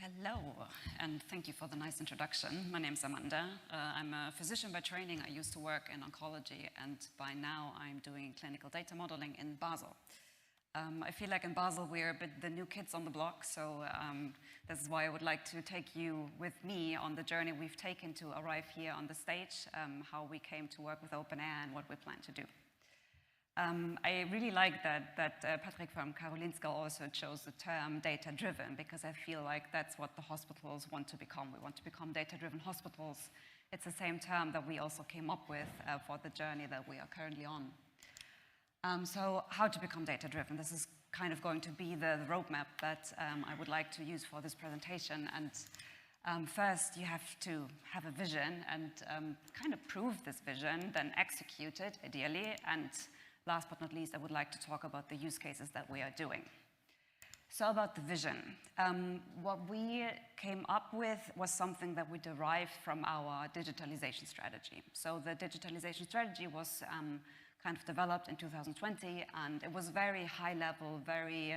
Hello, and thank you for the nice introduction. My name's Amanda. I'm a physician by training. I used to work in oncology, and by now I'm doing clinical data modeling in Basel. I feel like in Basel we're a bit the new kids on the block, so this is why I would like to take you with me on the journey we've taken to arrive here on the stage, how we came to work with openEHR and what we plan to do. I really like that Patrick from Karolinska also chose the term data-driven, because I feel like that's what the hospitals want to become. We want to become data-driven hospitals. It's the same term that we also came up with for the journey that we are currently on. So how to become data-driven? This is kind of going to be the roadmap that I would like to use for this presentation. And first, you have to have a vision and kind of prove this vision, then execute it, ideally. And last but not least, I would like to talk about the use cases that we are doing. So about the vision. What we came up with was something that we derived from our digitalization strategy. So the digitalization strategy was kind of developed in 2020, and it was very high level, very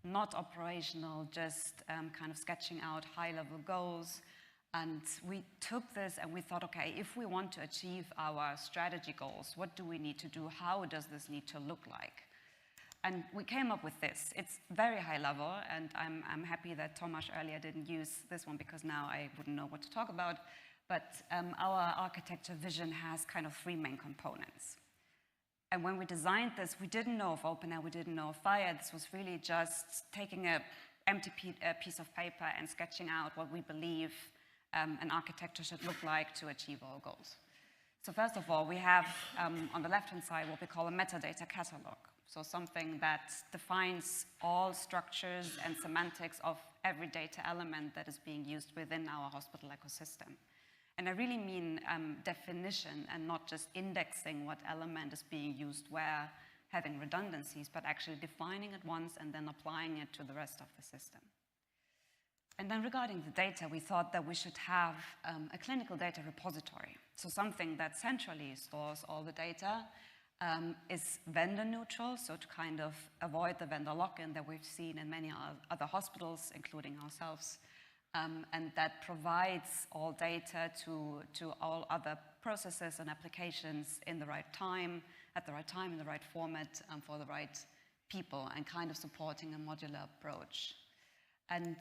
not operational, just kind of sketching out high level goals. And we took this and we thought, okay, if we want to achieve our strategy goals, what do we need to do? How does this need to look like? And we came up with this. It's very high level, and I'm happy that Tomasz earlier didn't use this one, because now I wouldn't know what to talk about. But our architecture vision has kind of three main components. And when we designed this, we didn't know of openEHR, we didn't know of FHIR. This was really just taking an empty piece of paper and sketching out what we believe an architecture should look like to achieve our goals. So first of all, we have on the left-hand side what we call a metadata catalog. So something that defines all structures and semantics of every data element that is being used within our hospital ecosystem. And I really mean definition and not just indexing what element is being used where, having redundancies, but actually defining it once and then applying it to the rest of the system. And then regarding the data, we thought that we should have a clinical data repository. So something that centrally stores all the data, is vendor neutral, so to kind of avoid the vendor lock-in that we've seen in many other hospitals, including ourselves, and that provides all data to all other processes and applications in the right time, at the right time, in the right format, for the right people, and kind of supporting a modular approach. And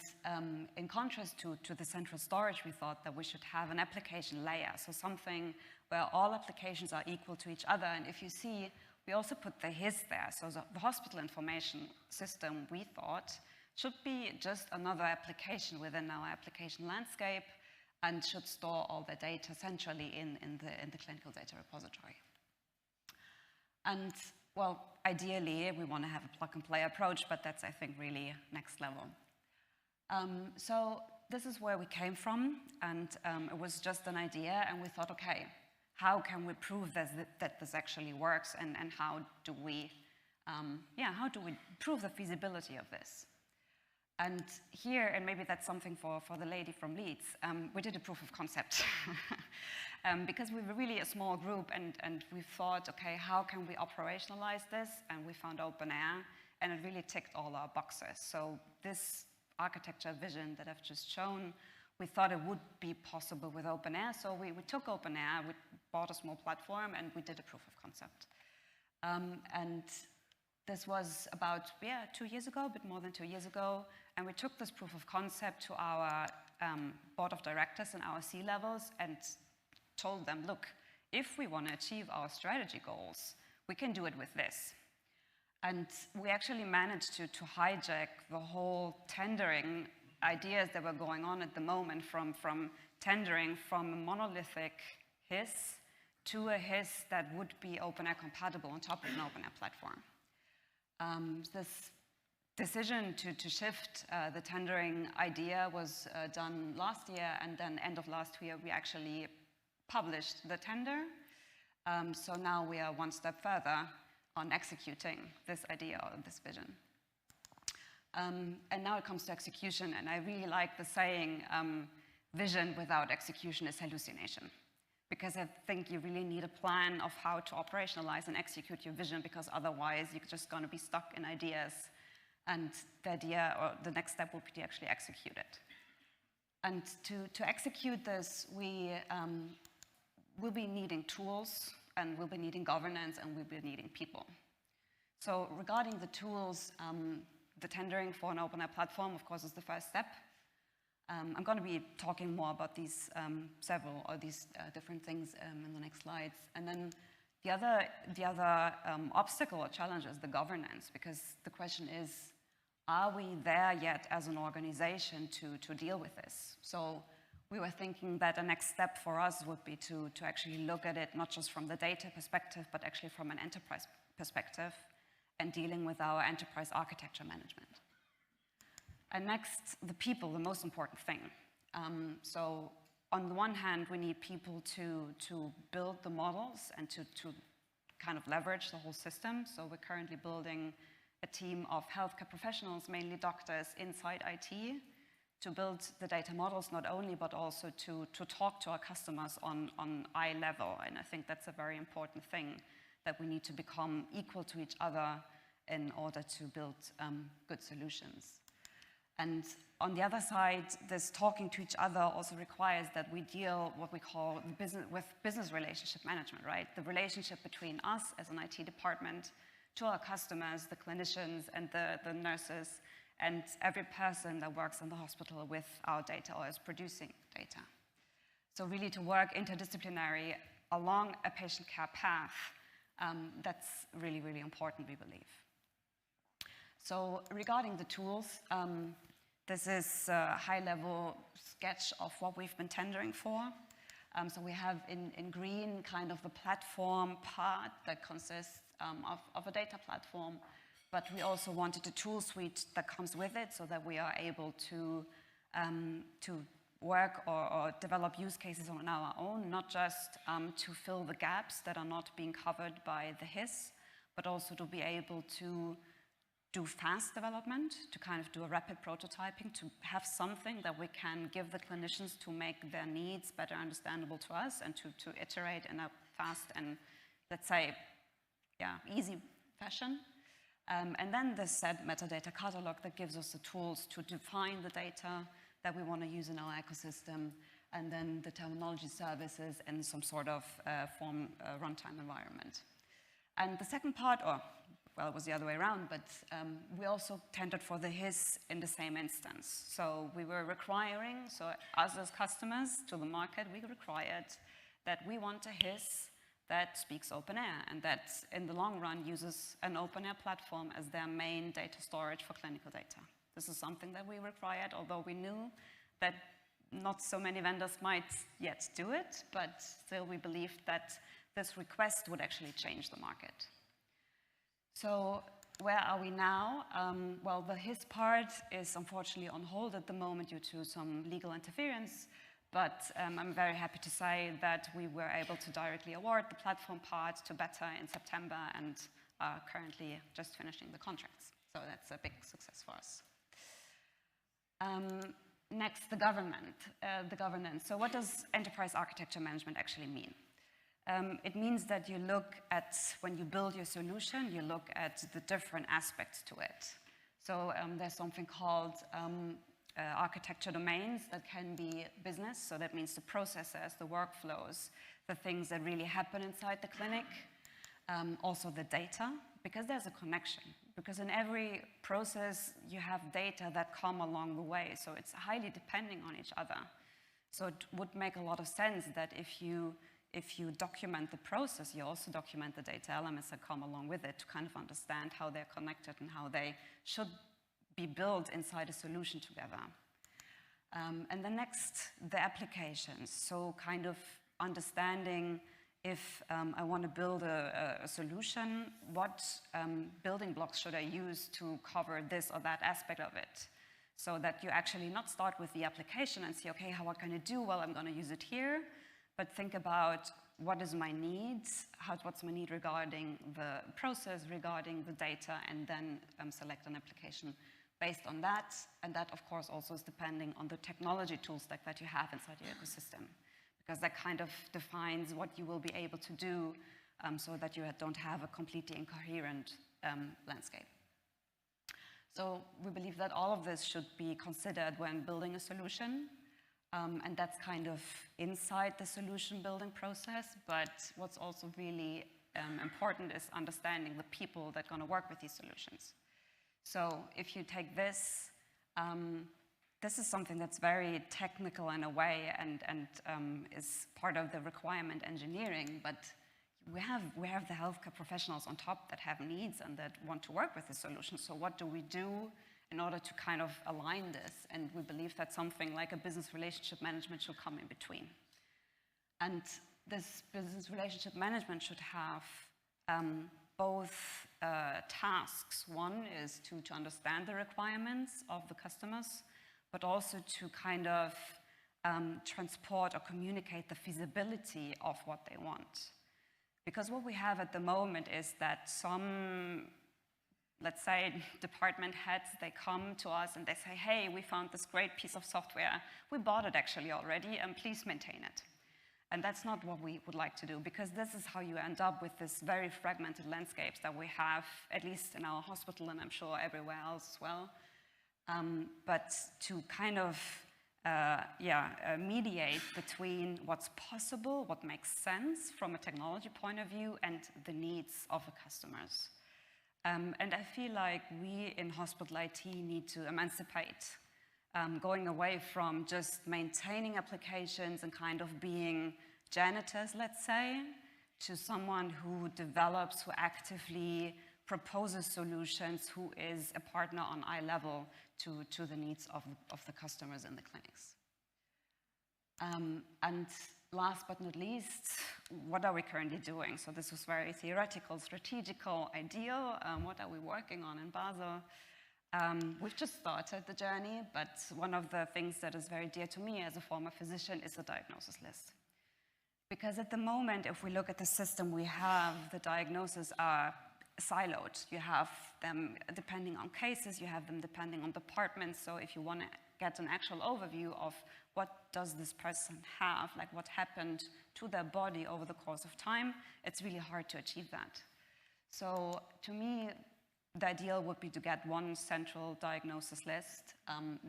in contrast to the central storage, we thought that we should have an application layer, so something where all applications are equal to each other. And if you see, we also put the HIS there. So the hospital information system, we thought, should be just another application within our application landscape and should store all the data centrally in the clinical data repository. And well, ideally, we want to have a plug-and-play approach, but that's, I think, really next level. So this is where we came from, and it was just an idea, and we thought, okay, how can we prove that this actually works, and how do we prove the feasibility of this? And here, and maybe that's something for the lady from Leeds, we did a proof of concept. Because we were really a small group, and we thought, okay, how can we operationalize this? And we found openEHR, and it really ticked all our boxes. So this architecture vision that I've just shown, we thought it would be possible with openEHR. So we took openEHR, we bought a small platform, and we did a proof of concept. And this was about, 2 years ago, a bit more than 2 years ago. And we took this proof of concept to our board of directors and our C-levels and told them, look, if we want to achieve our strategy goals, we can do it with this. And we actually managed to hijack the whole tendering ideas that were going on at the moment, from tendering from a monolithic HIS to a HIS that would be openEHR compatible on top of an openEHR platform. This decision to shift the tendering idea was done last year, and then end of last year we actually published the tender. So now we are one step further on executing this idea or this vision. And now it comes to execution, and I really like the saying, vision without execution is hallucination. Because I think you really need a plan of how to operationalize and execute your vision, because otherwise you're just going to be stuck in ideas, and the idea or the next step will be to actually execute it. And to execute this, we will be needing tools, and we'll be needing governance, and we'll be needing people. So regarding the tools, the tendering for an openEHR platform, of course, is the first step. I'm going to be talking more about these different things in the next slides. And then the other obstacle or challenge is the governance, because the question is, are we there yet as an organization to deal with this? So we were thinking that the next step for us would be to actually look at it not just from the data perspective, but actually from an enterprise perspective, and dealing with our enterprise architecture management. And next, the people, the most important thing. So on the one hand, we need people to build the models and to kind of leverage the whole system. So we're currently building a team of healthcare professionals, mainly doctors inside IT, to build the data models not only, but also to talk to our customers on eye level. And I think that's a very important thing, that we need to become equal to each other in order to build good solutions. And on the other side, this talking to each other also requires that we deal what we call business relationship management, right? The relationship between us as an IT department to our customers, the clinicians and the nurses, and every person that works in the hospital with our data or is producing data. So really to work interdisciplinary along a patient care path, that's really, really important, we believe. So regarding the tools, this is a high-level sketch of what we've been tendering for. So we have in green kind of the platform part that consists of a data platform, but we also wanted a tool suite that comes with it so that we are able to work or develop use cases on our own, not just to fill the gaps that are not being covered by the HIS, but also to be able to do fast development, to kind of do a rapid prototyping, to have something that we can give the clinicians to make their needs better understandable to us, and to iterate in a fast and, let's say, easy fashion. And then the set metadata catalog that gives us the tools to define the data that we want to use in our ecosystem, and then the terminology services in some sort of runtime environment. And the second part, well, it was the other way around, but we also tendered for the HIS in the same instance. So we were requiring, so us as customers to the market, we required that we want a HIS that speaks openEHR and that in the long run uses an openEHR platform as their main data storage for clinical data. This is something that we required, although we knew that not so many vendors might yet do it, but still we believed that this request would actually change the market. So where are we now? Well, the HIS part is unfortunately on hold at the moment due to some legal interference, but I'm very happy to say that we were able to directly award the platform part to Beta in September and are currently just finishing the contracts. So that's a big success for us. Next, the governance. So what does enterprise architecture management actually mean? It means that you look at, when you build your solution, you look at the different aspects to it. So there's something called architecture domains that can be business. So that means the processes, the workflows, the things that really happen inside the clinic. Also the data, because there's a connection. Because in every process, you have data that come along the way. So it's highly depending on each other. So it would make a lot of sense that if you document the process, you also document the data elements that come along with it to kind of understand how they're connected and how they should be built inside a solution together. And then next, the applications. So kind of understanding if I want to build a solution, what building blocks should I use to cover this or that aspect of it? So that you actually not start with the application and say, okay, what can I do? Well, I'm going to use it here. But think about what is my needs, what's my need regarding the process, regarding the data, and then select an application based on that. And that, of course, also is depending on the technology tools that you have inside your ecosystem, because that kind of defines what you will be able to do so that you don't have a completely incoherent landscape. So we believe that all of this should be considered when building a solution. And that's kind of inside the solution building process. But what's also really important is understanding the people that are going to work with these solutions. So if you take this, this is something that's very technical in a way and is part of the requirement engineering, but we have the healthcare professionals on top that have needs and that want to work with the solution. So what do we do in order to kind of align this? And we believe that something like a business relationship management should come in between. And this business relationship management should have both tasks. One is to understand the requirements of the customers, but also to kind of transport or communicate the feasibility of what they want. Because what we have at the moment is that some, let's say, department heads, they come to us and they say, hey, we found this great piece of software. We bought it actually already, and please maintain it. And that's not what we would like to do, because this is how you end up with this very fragmented landscapes that we have, at least in our hospital, and I'm sure everywhere else as well. But to kind of mediate between what's possible, what makes sense from a technology point of view, and the needs of the customers. And I feel like we in hospital IT need to emancipate, going away from just maintaining applications and kind of being janitors, let's say, to someone who develops, who actively proposes solutions, who is a partner on eye level to the needs of the customers in the clinics. And last but not least, what are we currently doing? So this was very theoretical, strategical, ideal. What are we working on in Basel? We've just started the journey, but one of the things that is very dear to me as a former physician is the diagnosis list. Because at the moment, if we look at the system we have, the diagnoses are siloed. You have them depending on cases, you have them depending on departments. So if you want to get an actual overview of what does this person have, like what happened to their body over the course of time, it's really hard to achieve that. So to me, the ideal would be to get one central diagnosis list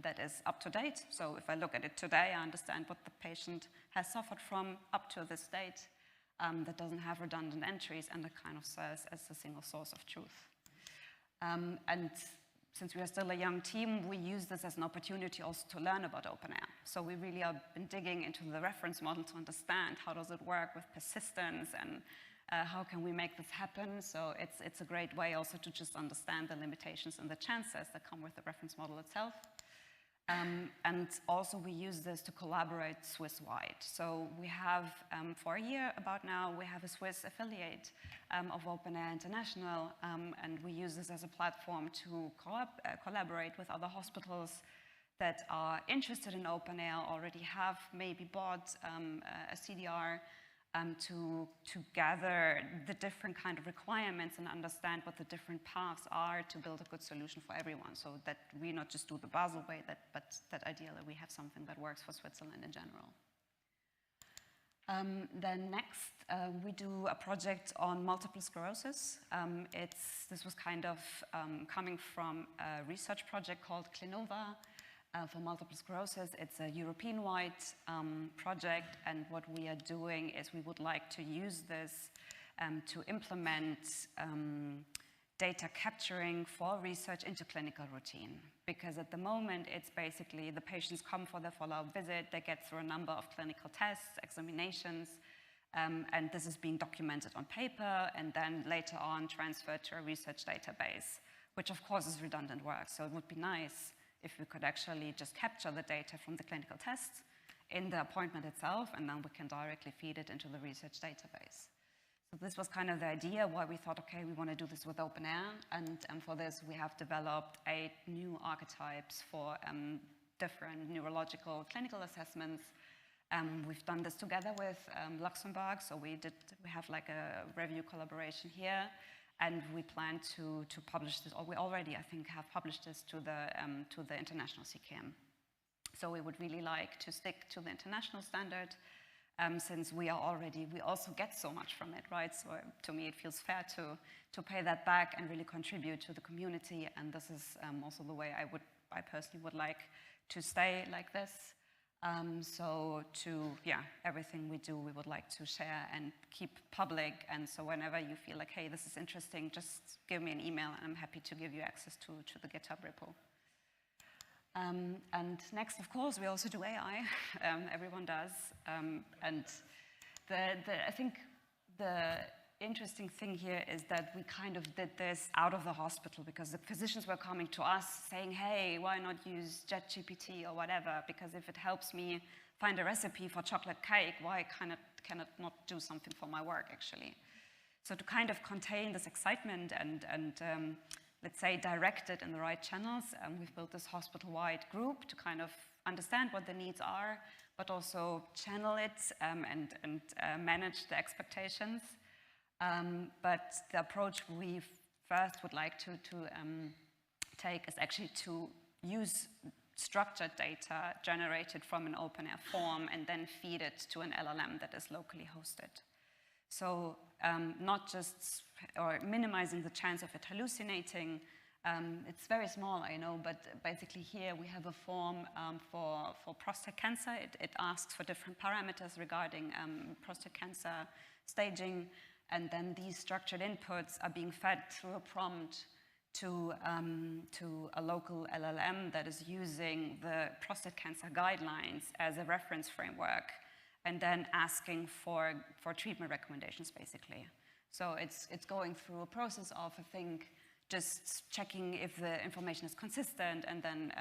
that is up to date. So if I look at it today, I understand what the patient has suffered from up to this date. That doesn't have redundant entries and that kind of serves as a single source of truth. And since we are still a young team, we use this as an opportunity also to learn about openEHR. So we really have been digging into the reference model to understand how does it work with persistence and how can we make this happen. So it's a great way also to just understand the limitations and the chances that come with the reference model itself. And also we use this to collaborate Swiss-wide. So we have, for a year about now, we have a Swiss affiliate of openEHR International, and we use this as a platform to collaborate with other hospitals that are interested in openEHR, already have maybe bought a CDR, to gather the different kind of requirements and understand what the different paths are to build a good solution for everyone, so that we not just do the Basel way, but that ideally we have something that works for Switzerland in general. Then next, we do a project on multiple sclerosis. This was kind of coming from a research project called Clinova, for multiple sclerosis. It's a European-wide project, and what we are doing is we would like to use this to implement data capturing for research into clinical routine. Because at the moment, it's basically the patients come for their follow-up visit, they get through a number of clinical tests, examinations, and this is being documented on paper and then later on transferred to a research database, which of course is redundant work. So it would be nice if we could actually just capture the data from the clinical tests in the appointment itself, and then we can directly feed it into the research database. So this was kind of the idea why we thought, okay, we want to do this with openEHR, and for this we have developed 8 new archetypes for different neurological clinical assessments. We've done this together with Luxembourg, so we have like a review collaboration here. And we plan to publish this, or we already, I think, have published this to the international CKM. So we would really like to stick to the international standard, since we also get so much from it, right? So to me, it feels fair to pay that back and really contribute to the community. And this is also the way I personally would like to stay like this. So everything we do, we would like to share and keep public. And so whenever you feel like, hey, this is interesting, just give me an email and I'm happy to give you access to the GitHub repo. And next, of course, we also do AI. Everyone does. And I think the interesting thing here is that we kind of did this out of the hospital because the physicians were coming to us saying, hey, why not use ChatGPT or whatever? Because if it helps me find a recipe for chocolate cake, why can it not do something for my work, actually? So to kind of contain this excitement and let's say, direct it in the right channels, we've built this hospital-wide group to kind of understand what the needs are, but also channel it and manage the expectations. But the approach we first would like to take is actually to use structured data generated from an openEHR form and then feed it to an LLM that is locally hosted. So not just, or minimizing the chance of it hallucinating. It's very small, I know, but basically here we have a form for prostate cancer. It asks for different parameters regarding prostate cancer staging, and then these structured inputs are being fed through a prompt to a local LLM that is using the prostate cancer guidelines as a reference framework, and then asking for treatment recommendations, basically. So it's going through a process of, I think, just checking if the information is consistent, and then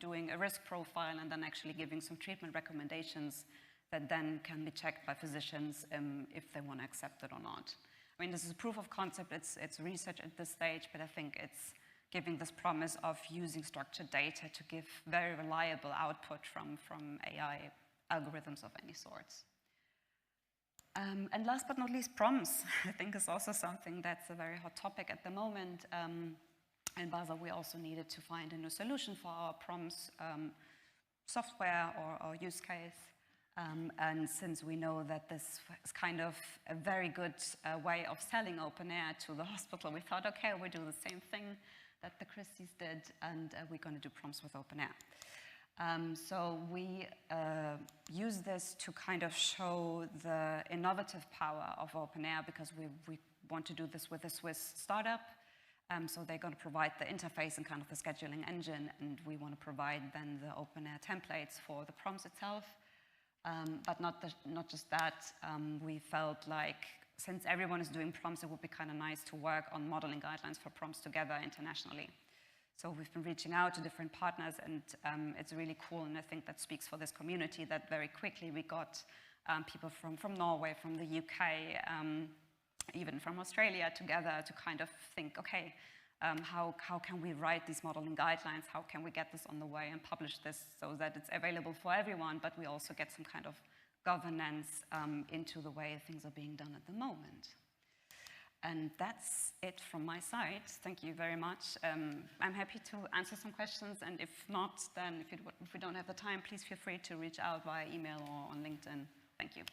doing a risk profile, and then actually giving some treatment recommendations that then can be checked by physicians if they want to accept it or not. I mean, this is a proof of concept, it's research at this stage, but I think it's giving this promise of using structured data to give very reliable output from AI algorithms of any sorts. And last but not least, prompts, I think, is also something that's a very hot topic at the moment. In Basel, we also needed to find a new solution for our prompts software or use case. And since we know that this is kind of a very good way of selling openEHR to the hospital, we thought, okay, we'll do the same thing that the Christies did, and we're going to do prompts with openEHR. So we use this to kind of show the innovative power of openEHR, because we want to do this with a Swiss startup. So they're going to provide the interface and kind of the scheduling engine, and we want to provide then the openEHR templates for the prompts itself. But not just that, we felt like since everyone is doing prompts, it would be kind of nice to work on modeling guidelines for prompts together internationally. So we've been reaching out to different partners, and it's really cool, and I think that speaks for this community that very quickly we got people from Norway, from the UK, even from Australia together to kind of think, okay, how can we write these modeling guidelines? How can we get this on the way and publish this so that it's available for everyone, but we also get some kind of governance into the way things are being done at the moment. And that's it from my side. Thank you very much. I'm happy to answer some questions, and if not, then if we don't have the time, please feel free to reach out via email or on LinkedIn. Thank you.